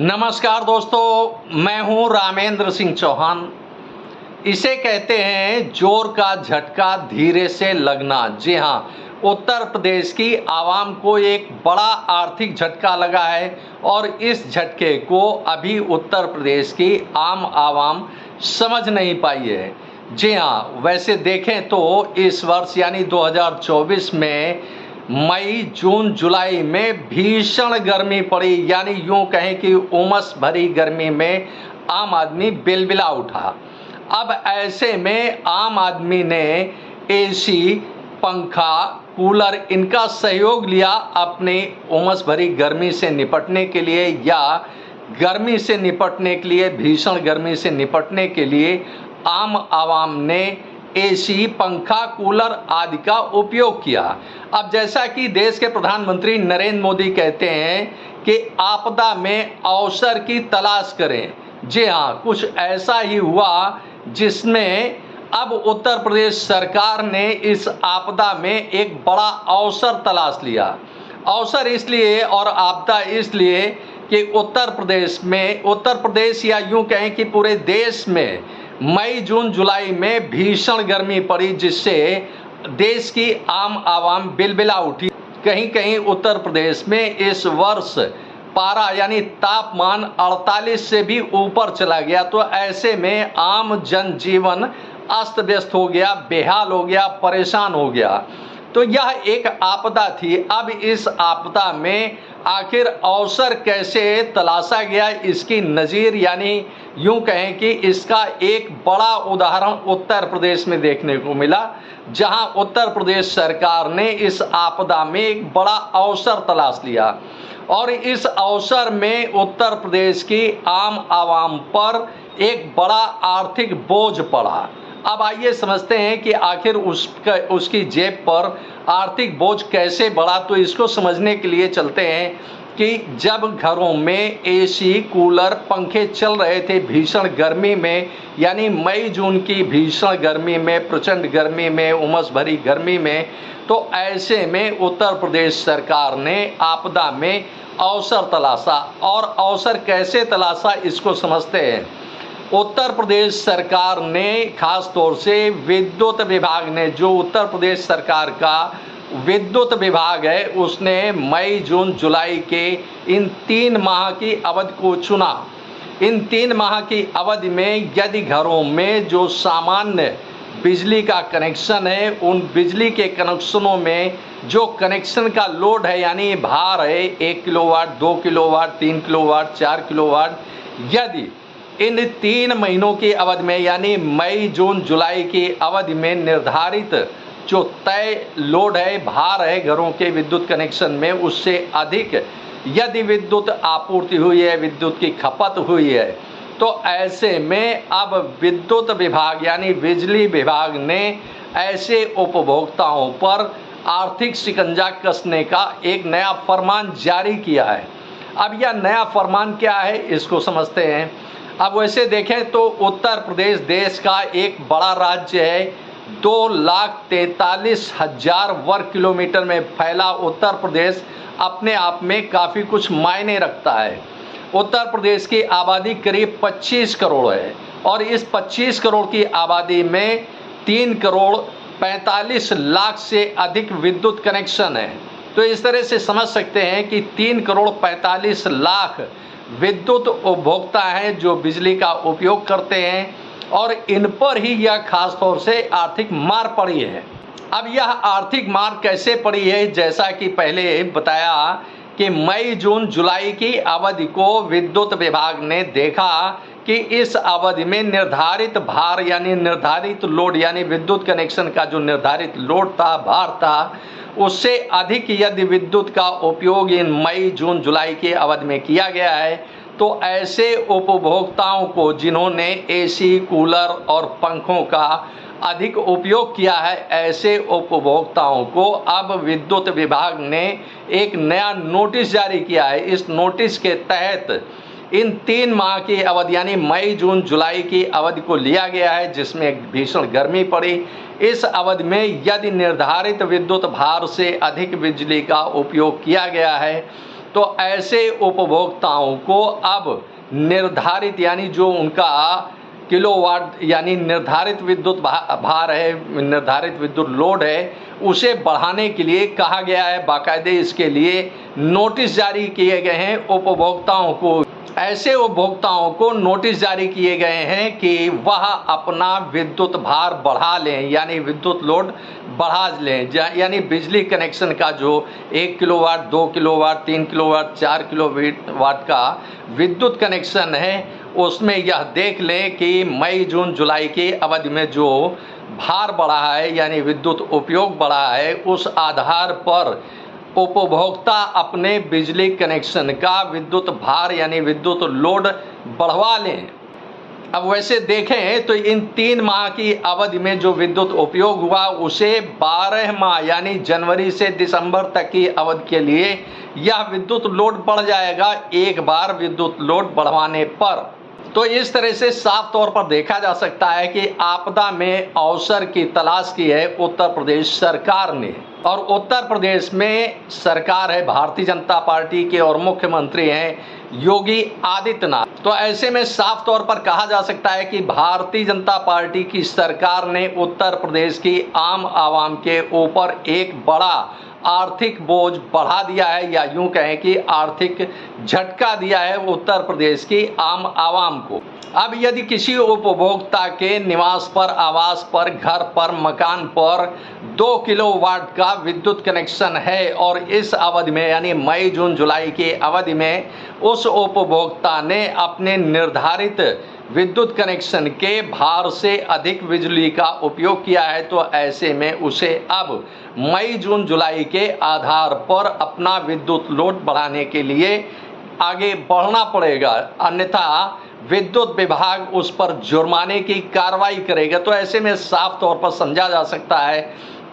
नमस्कार दोस्तों, मैं हूं रामेंद्र सिंह चौहान। इसे कहते हैं जोर का झटका धीरे से लगना। जी हां, उत्तर प्रदेश की आवाम को एक बड़ा आर्थिक झटका लगा है और इस झटके को अभी उत्तर प्रदेश की आम आवाम समझ नहीं पाई है। जी हां, वैसे देखें तो इस वर्ष यानी 2024 में मई, जून, जुलाई में भीषण गर्मी पड़ी, यानी यूं कहें कि उमस भरी गर्मी में आम आदमी बिलबिला उठा। अब ऐसे में आम आदमी ने एसी, पंखा, कूलर इनका सहयोग लिया अपनी उमस भरी गर्मी से निपटने के लिए, या गर्मी से निपटने के लिए, भीषण गर्मी से निपटने के लिए आम आवाम ने एसी, पंखा, कूलर आदि का उपयोग किया। अब जैसा कि देश के प्रधानमंत्री नरेंद्र मोदी कहते हैं कि आपदा में अवसर की तलाश करें। जी हाँ, कुछ ऐसा ही हुआ जिसमें अब उत्तर प्रदेश सरकार ने इस आपदा में एक बड़ा अवसर तलाश लिया। अवसर इसलिए और आपदा इसलिए कि उत्तर प्रदेश या यूं कहें कि पूरे देश में मई, जून, जुलाई में भीषण गर्मी पड़ी, जिससे देश की आम आवाम बिलबिला उठी। कहीं कहीं उत्तर प्रदेश में इस वर्ष पारा यानी तापमान 48 से भी ऊपर चला गया। तो ऐसे में आम जनजीवन अस्त व्यस्त हो गया, बेहाल हो गया, परेशान हो गया। तो यह एक आपदा थी। अब इस आपदा में आखिर अवसर कैसे तलाशा गया, इसकी नज़ीर यानी यूं कहें कि इसका एक बड़ा उदाहरण उत्तर प्रदेश में देखने को मिला, जहां उत्तर प्रदेश सरकार ने इस आपदा में एक बड़ा अवसर तलाश लिया और इस अवसर में उत्तर प्रदेश की आम आवाम पर एक बड़ा आर्थिक बोझ पड़ा। अब आइए समझते हैं कि आखिर उसकी जेब पर आर्थिक बोझ कैसे बढ़ा। तो इसको समझने के लिए चलते हैं कि जब घरों में एसी, कूलर, पंखे चल रहे थे भीषण गर्मी में, यानी मई जून की भीषण गर्मी में, प्रचंड गर्मी में, उमस भरी गर्मी में, तो ऐसे में उत्तर प्रदेश सरकार ने आपदा में अवसर तलाशा। और अवसर कैसे तलाशा इसको समझते हैं। उत्तर प्रदेश सरकार ने खास तौर से विद्युत विभाग ने, जो उत्तर प्रदेश सरकार का विद्युत विभाग है, उसने मई, जून, जुलाई के इन 3 माह की अवधि को चुना। इन 3 माह की अवधि में यदि घरों में जो सामान्य बिजली का कनेक्शन है, उन बिजली के कनेक्शनों में जो कनेक्शन का लोड है यानी भार है 1 किलोवाट, 2 किलोवाट, 3 किलोवाट, 4 किलोवाट, यदि इन 3 महीनों की अवधि में यानी मई, जून, जुलाई की अवधि में निर्धारित जो तय लोड है, भार है घरों के विद्युत कनेक्शन में, उससे अधिक यदि विद्युत आपूर्ति हुई है, विद्युत की खपत हुई है, तो ऐसे में अब विद्युत विभाग यानी बिजली विभाग ने ऐसे उपभोक्ताओं पर आर्थिक शिकंजा कसने का एक नया फरमान जारी किया है। अब यह नया फरमान क्या है, इसको समझते हैं। अब वैसे देखें तो उत्तर प्रदेश देश का एक बड़ा राज्य है। 2,43,000 वर्ग किलोमीटर में फैला उत्तर प्रदेश अपने आप में काफ़ी कुछ मायने रखता है। उत्तर प्रदेश की आबादी करीब 25 करोड़ है और इस 25 करोड़ की आबादी में 3 करोड़ 45 लाख से अधिक विद्युत कनेक्शन है। तो इस तरह से समझ सकते हैं कि 3 करोड़ 45 लाख विद्युत उपभोक्ता हैं जो बिजली का उपयोग करते हैं और इन पर ही यह खास तौर से आर्थिक मार पड़ी है। अब यह आर्थिक मार कैसे पड़ी है, जैसा कि पहले बताया कि मई, जून, जुलाई की अवधि को विद्युत विभाग ने देखा कि इस अवधि में निर्धारित भार यानी निर्धारित लोड यानी विद्युत कनेक्शन का जो निर्धारित लोड था, भार था, उससे अधिक यदि विद्युत का उपयोग इन मई, जून, जुलाई की अवधि में किया गया है, तो ऐसे उपभोक्ताओं को जिन्होंने एसी, कूलर और पंखों का अधिक उपयोग किया है, ऐसे उपभोक्ताओं को अब विद्युत विभाग ने एक नया नोटिस जारी किया है। इस नोटिस के तहत इन 3 माह की अवधि यानी मई, जून, जुलाई की अवधि को लिया गया है, जिसमें भीषण गर्मी पड़ी। इस अवधि में यदि निर्धारित विद्युत भार से अधिक बिजली का उपयोग किया गया है, तो ऐसे उपभोक्ताओं को अब निर्धारित यानी जो उनका किलोवाट यानी निर्धारित विद्युत भार है, निर्धारित विद्युत लोड है, उसे बढ़ाने के लिए कहा गया है। बाकायदे इसके लिए नोटिस जारी किए गए हैं उपभोक्ताओं को। ऐसे उपभोक्ताओं को नोटिस जारी किए गए हैं कि वह अपना विद्युत भार बढ़ा लें यानी विद्युत लोड बढ़ा लें, यानी बिजली कनेक्शन का जो 1 किलोवाट, 2 किलोवाट, 3 किलोवाट, 4 किलोवाट का विद्युत कनेक्शन है उसमें यह देख लें कि मई जून जुलाई की अवधि में जो भार बढ़ा है यानी विद्युत उपयोग बढ़ा है, उस आधार पर उपभोक्ता अपने बिजली कनेक्शन का विद्युत भार यानी विद्युत लोड बढ़वा लें। अब वैसे देखें तो इन 3 माह की अवधि में जो विद्युत उपयोग हुआ उसे 12 माह यानी जनवरी से दिसंबर तक की अवधि के लिए यह विद्युत लोड बढ़ जाएगा एक बार विद्युत लोड बढ़वाने पर। तो इस तरह से साफ तौर पर देखा जा सकता है कि आपदा में अवसर की तलाश की है उत्तर प्रदेश सरकार ने, और उत्तर प्रदेश में सरकार है भारतीय जनता पार्टी के और मुख्यमंत्री हैं योगी आदित्यनाथ। तो ऐसे में साफ तौर पर कहा जा सकता है कि भारतीय जनता पार्टी की सरकार ने उत्तर प्रदेश की आम आवाम के ऊपर एक बड़ा आर्थिक बोझ बढ़ा दिया है, या यूं कहें कि आर्थिक झटका दिया है उत्तर प्रदेश की आम आवाम को। अब यदि किसी उपभोक्ता के निवास पर, आवास पर, घर पर, मकान पर 2 किलोवाट का विद्युत कनेक्शन है और इस अवधि में यानी मई जून जुलाई की अवधि में उस उपभोक्ता ने अपने निर्धारित विद्युत कनेक्शन के भार से अधिक बिजली का उपयोग किया है, तो ऐसे में उसे अब मई जून जुलाई के आधार पर अपना विद्युत लोड बढ़ाने के लिए आगे बढ़ना पड़ेगा, अन्यथा विद्युत विभाग उस पर जुर्माने की कार्रवाई करेगा। तो ऐसे में साफ तौर पर समझा जा सकता है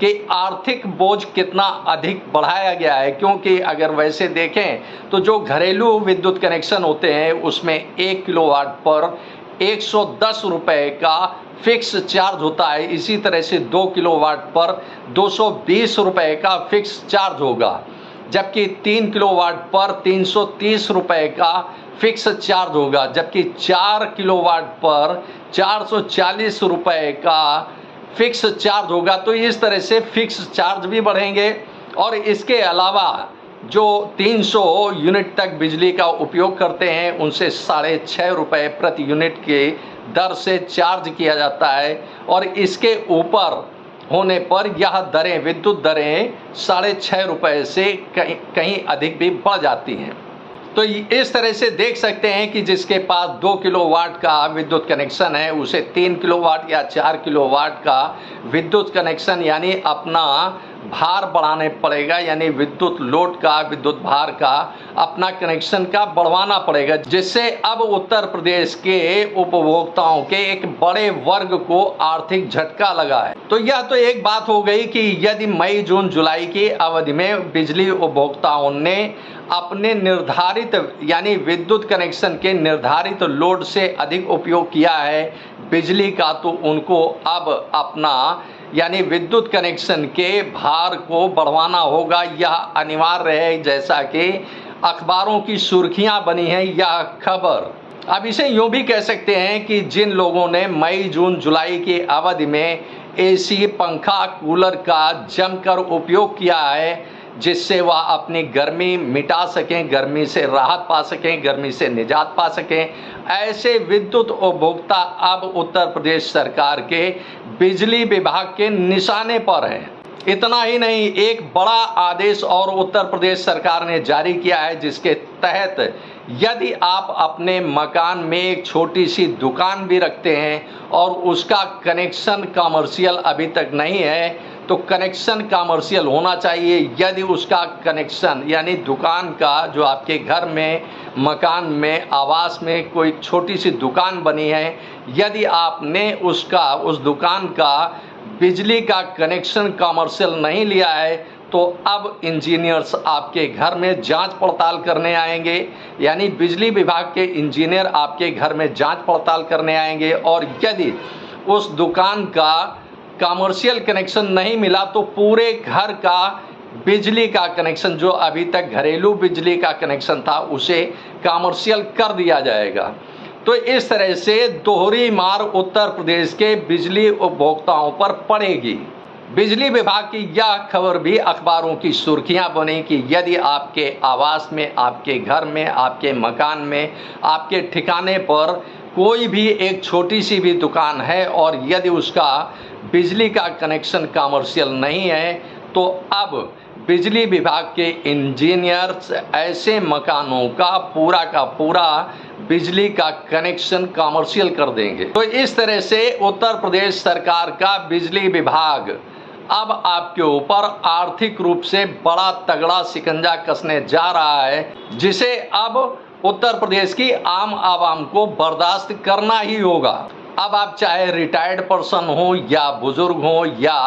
कि आर्थिक बोझ कितना अधिक बढ़ाया गया है, क्योंकि अगर वैसे देखें तो जो घरेलू विद्युत कनेक्शन होते हैं उसमें 1 किलोवाट पर 110 रुपये का फिक्स चार्ज होता है, इसी तरह से 2 किलोवाट पर 220 रुपये का फिक्स चार्ज होगा, जबकि 3 किलोवाट पर 330 रुपये का फिक्स चार्ज होगा, जबकि 4 किलोवाट पर 440 रुपये का फिक्स चार्ज होगा। तो इस तरह से फिक्स चार्ज भी बढ़ेंगे, और इसके अलावा जो 300 यूनिट तक बिजली का उपयोग करते हैं उनसे 6.5 रुपये प्रति यूनिट के दर से चार्ज किया जाता है, और इसके ऊपर होने पर यह दरें, विद्युत दरें 6.5 रुपये से कहीं अधिक भी बढ़ जाती हैं। तो इस तरह से देख सकते हैं कि जिसके पास 2 किलोवाट का विद्युत कनेक्शन है उसे 3 किलोवाट या 4 किलोवाट का विद्युत कनेक्शन यानी अपना भार बढ़ाने पड़ेगा, यानी विद्युत लोड का, विद्युत भार का अपना कनेक्शन का बढ़वाना पड़ेगा, जिससे अब उत्तर प्रदेश के उपभोक्ताओं के एक बड़े वर्ग को आर्थिक झटका लगा है। तो यह तो एक बात हो गई कि यदि मई जून जुलाई की अवधि में बिजली उपभोक्ताओं ने अपने निर्धारित यानी विद्युत कनेक्शन के निर्धारित लोड से अधिक उपयोग किया है बिजली का, तो उनको अब अपना यानी विद्युत कनेक्शन के भार को बढ़वाना होगा। यह अनिवार्य है, जैसा कि अखबारों की सुर्खियां बनी है यह खबर। अब इसे यूं भी कह सकते हैं कि जिन लोगों ने मई जून जुलाई की अवधि में एसी, पंखा, कूलर का जमकर उपयोग किया है, जिससे वह अपनी गर्मी मिटा सकें, गर्मी से राहत पा सकें, गर्मी से निजात पा सकें, ऐसे विद्युत उपभोक्ता अब उत्तर प्रदेश सरकार के बिजली विभाग के निशाने पर हैं। इतना ही नहीं, एक बड़ा आदेश और उत्तर प्रदेश सरकार ने जारी किया है, जिसके तहत यदि आप अपने मकान में एक छोटी सी दुकान भी रखते हैं और उसका कनेक्शन कमर्शियल अभी तक नहीं है, तो कनेक्शन कमर्शियल होना चाहिए। यदि उसका कनेक्शन यानी दुकान का, जो आपके घर में, मकान में, आवास में कोई छोटी सी दुकान बनी है, यदि आपने उस दुकान का बिजली का कनेक्शन कमर्शियल नहीं लिया है, तो अब इंजीनियर्स आपके घर में जांच पड़ताल करने आएंगे, यानी बिजली विभाग के इंजीनियर आपके घर में जांच पड़ताल करने आएंगे, और यदि उस दुकान का कमर्शियल कनेक्शन नहीं मिला तो पूरे घर का बिजली का कनेक्शन जो अभी तक घरेलू बिजली का कनेक्शन था उसे कमर्शियल कर दिया जाएगा। तो इस तरह से दोहरी मार उत्तर प्रदेश के बिजली उपभोक्ताओं पर पड़ेगी। बिजली विभाग की यह खबर भी अखबारों की सुर्खियां बनी कि यदि आपके आवास में, आपके घर में, आपके मकान में, आपके ठिकाने पर कोई भी एक छोटी सी भी दुकान है और यदि उसका बिजली का कनेक्शन कमर्शियल नहीं है, तो अब बिजली विभाग के इंजीनियर्स ऐसे मकानों का पूरा बिजली का कनेक्शन कमर्शियल कर देंगे। तो इस तरह से उत्तर प्रदेश सरकार का बिजली विभाग अब आपके ऊपर आर्थिक रूप से बड़ा तगड़ा शिकंजा कसने जा रहा है, जिसे अब उत्तर प्रदेश की आम आवाम को बर्दाश्त करना ही होगा। अब आप चाहे रिटायर्ड पर्सन हो या बुजुर्ग हो या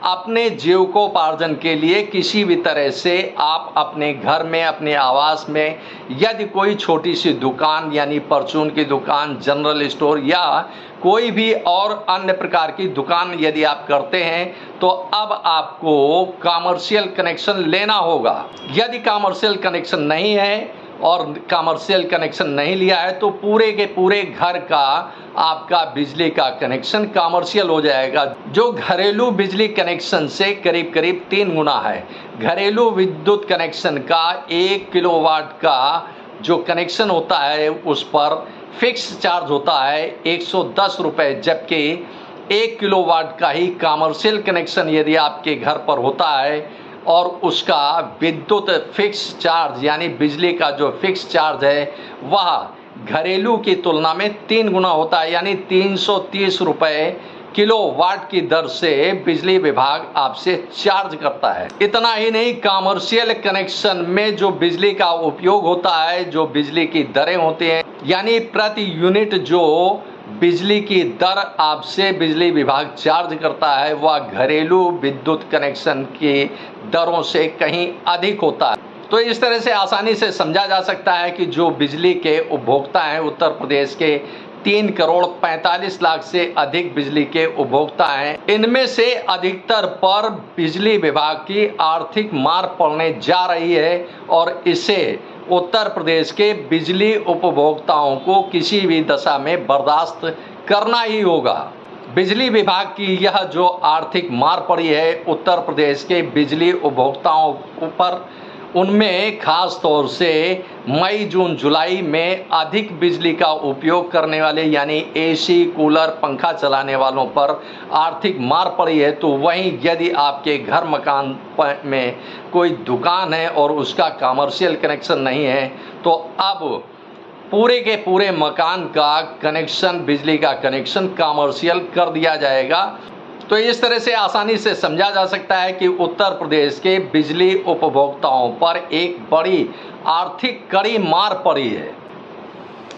अपने जीविकोपार्जन के लिए किसी भी तरह से आप अपने घर में, अपने आवास में यदि कोई छोटी सी दुकान यानी परचून की दुकान, जनरल स्टोर या कोई भी और अन्य प्रकार की दुकान यदि आप करते हैं, तो अब आपको कमर्शियल कनेक्शन लेना होगा। यदि कमर्शियल कनेक्शन नहीं है और कमर्शियल कनेक्शन नहीं लिया है, तो पूरे के पूरे घर का आपका बिजली का कनेक्शन कमर्शियल हो जाएगा, जो घरेलू बिजली कनेक्शन से करीब करीब 3 गुना है। घरेलू विद्युत कनेक्शन का 1 किलोवाट का जो कनेक्शन होता है उस पर फिक्स चार्ज होता है 110 रुपये, जबकि 1 किलोवाट का ही कमर्शियल कनेक्शन यदि आपके घर पर होता है और उसका विद्युत फिक्स चार्ज यानी बिजली का जो फिक्स चार्ज है वह घरेलू की तुलना में 3 गुना होता है, यानी 330 रुपये किलोवाट की दर से बिजली विभाग आपसे चार्ज करता है। इतना ही नहीं, कमर्शियल कनेक्शन में जो बिजली का उपयोग होता है, जो बिजली की दरें होती हैं, यानी प्रति यूनिट जो बिजली की दर आपसे बिजली विभाग चार्ज करता है वह घरेलू विद्युत कनेक्शन की दरों से कहीं अधिक होता है। तो इस तरह से आसानी से समझा जा सकता है कि जो बिजली के उपभोक्ता हैं उत्तर प्रदेश के 3 करोड़ 45 लाख से अधिक बिजली के उपभोक्ता हैं, इनमें से अधिकतर पर बिजली विभाग की आर्थिक मार पड़ने जा रही है और इसे उत्तर प्रदेश के बिजली उपभोक्ताओं को किसी भी दशा में बर्दाश्त करना ही होगा। बिजली विभाग की यह जो आर्थिक मार पड़ी है उत्तर प्रदेश के बिजली उपभोक्ताओं पर, उनमें खास तौर से मई, जून, जुलाई में अधिक बिजली का उपयोग करने वाले यानी एसी, कूलर, पंखा चलाने वालों पर आर्थिक मार पड़ी है। तो वहीं यदि आपके घर मकान में कोई दुकान है और उसका कमर्शियल कनेक्शन नहीं है, तो अब पूरे के पूरे मकान का कनेक्शन, बिजली का कनेक्शन कमर्शियल कर दिया जाएगा। तो इस तरह से आसानी से समझा जा सकता है कि उत्तर प्रदेश के बिजली उपभोक्ताओं पर एक बड़ी आर्थिक कड़ी मार पड़ी है।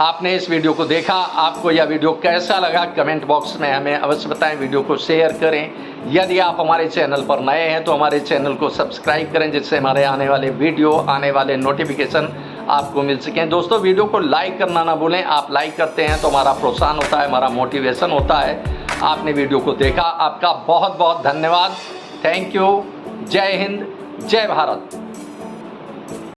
आपने इस वीडियो को देखा, आपको यह वीडियो कैसा लगा कमेंट बॉक्स में हमें अवश्य बताएं। वीडियो को शेयर करें। यदि आप हमारे चैनल पर नए हैं तो हमारे चैनल को सब्सक्राइब करें, जिससे हमारे आने वाले वीडियो, आने वाले नोटिफिकेशन आपको मिल सकें। दोस्तों, वीडियो को लाइक करना ना भूलें। आप लाइक करते हैं तो हमारा प्रोत्साहन होता है, हमारा मोटिवेशन होता है। आपने वीडियो को देखा, आपका बहुत बहुत धन्यवाद। Thank you. जय हिंद, जय भारत।